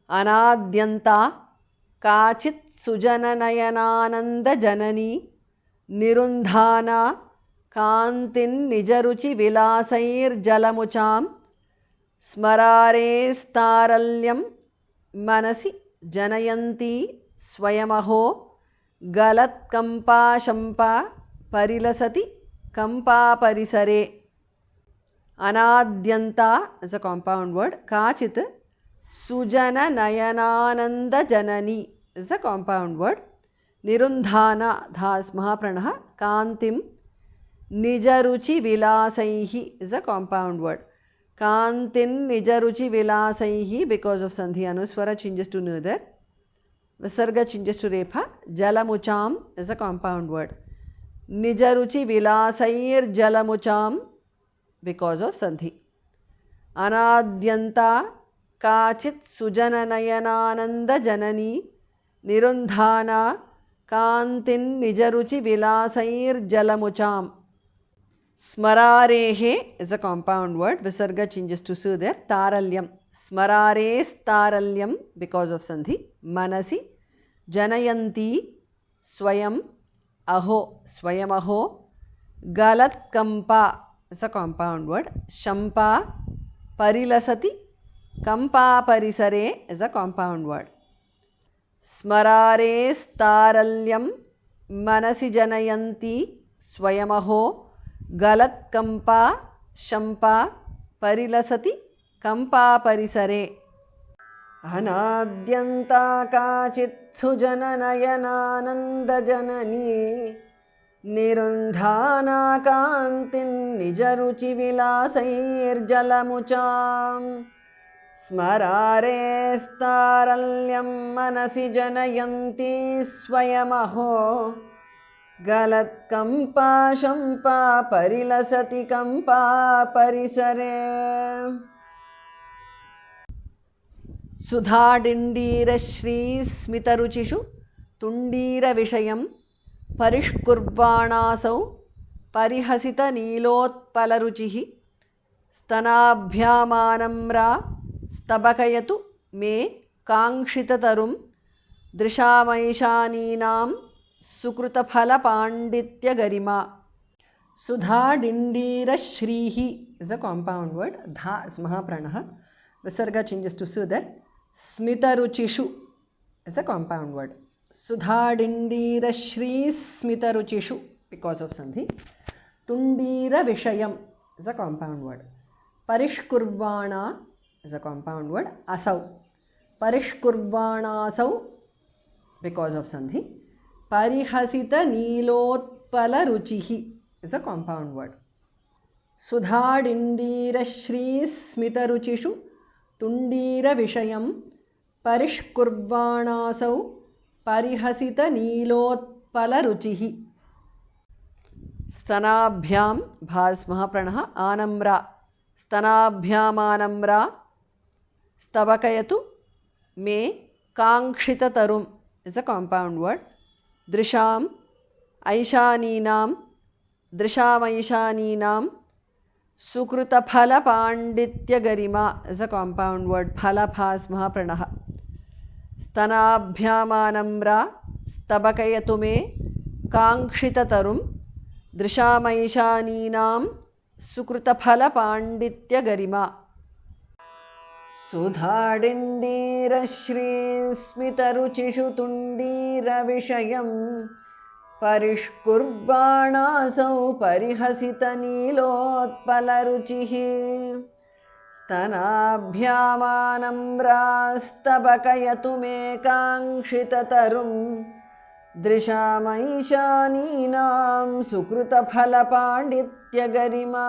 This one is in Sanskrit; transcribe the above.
अनाद्यन्ता काचित् सुजननयनानन्दजननी निरुन्धाना कान्तिन्निजरुचिविलासैर्जलमुचां स्मरारेस्तारल्यं मनसि जनयन्ती स्वयमहो गलत्कम्पाशम्पा परिलसति कंपापरिसरे. अनाद्यन्ता is a compound word. काचित् सुजननयनानन्दजननी is a compound word. निरुन्धाना धास् महाप्रणः. कान्तिं निजरुचिविलासैः is a compound word. कान्तिन् निजरुचिविलासैः because of sandhi anuswara changes to nudar. Visarga changes to repha. Jalamucham is a compound word. निजरुचिविलासैर् जलमुचां because of sandhi. अनाद्यन्ता काचित् सुजननयनानन्दजननी निरुन्धाना कान्तिन् निजरुचिविलासैर्जलमुचां. Smararehe is a compound word. Visarga changes to su there. Taralyam. Smarares taralyam because of sandhi. Manasi. Janayanti. Swayam. Aho. Swayam aho. Galat kampa is a compound word. Shampa. Parilasati. Kampa parisare is a compound word. Smarares taralyam. Manasi janayanti. Swayam aho. गलत्कम्पा Shampa परिलसति कंपा परिसरे. अनाद्यन्ता काचित् सुजननयनानन्दजननी निरुन्धाना कान्तिन् निजरुचिविलासैर्जलमुचां स्मरारेस्तारल्यं मनसि जनयन्ती स्वयमहो गलत्कम्पा शम्पा परिलसति कंपा परिसरे. सुधाडिण्डीरश्रीस्मितरुचिषु तुण्डीरविषयं परिष्कुर्वाणासौ परिहसितनीलोत्पलरुचिः स्तनाभ्यामानम्रा स्तबकयतु मे काङ्क्षिततरुं दृशामैशानीनां सुकृतफलपाण्डित्यगरिमा. सुधाडिण्डीरश्रीः is a compound word. Dha is mahapranah. Visarga changes to sudar. Smitaruchishu is a compound word. Suधाडिण्डीरश्री smitaruchishu because of sandhi. Tundira vishayam is a compound word. Parishkurvana is a compound word. Asau. Parishkurvanasau because of sandhi. Parihasita Nilotpala Ruchihi is a compound word. Sudhadindira Shri Smita Ruchishu Tundira Vishayam Parishkurvanasau Parihasita Nilotpala Ruchihi. Stanabhyam Bhas Mahapranaha Anamra. Stanabhyam Anamra Stabakayatu Me Kankshita Tarum is a compound word. Drisham, Aishaninam, Drishamaishaninam, Sukruta Phala Panditya Garima is a compound word. Phala Phas Mahapranaha. Stanabhyamanamra, Stabakayatume, Kankshita Tarum, Drishamaishaninam, Sukruta Phala Panditya Garima. सुधाडिण्डीर Shri स्मितरुचिषु तुण्डीर विषयं परिष्कुर्वाणासौ परिहसितनीलोत्पलरुचिः स्तनाभ्यामानम्रास्तबकयतु मे काङ्क्षिततरुं दृशामैशानीनां सुकृतफलपाण्डित्यगरिमा.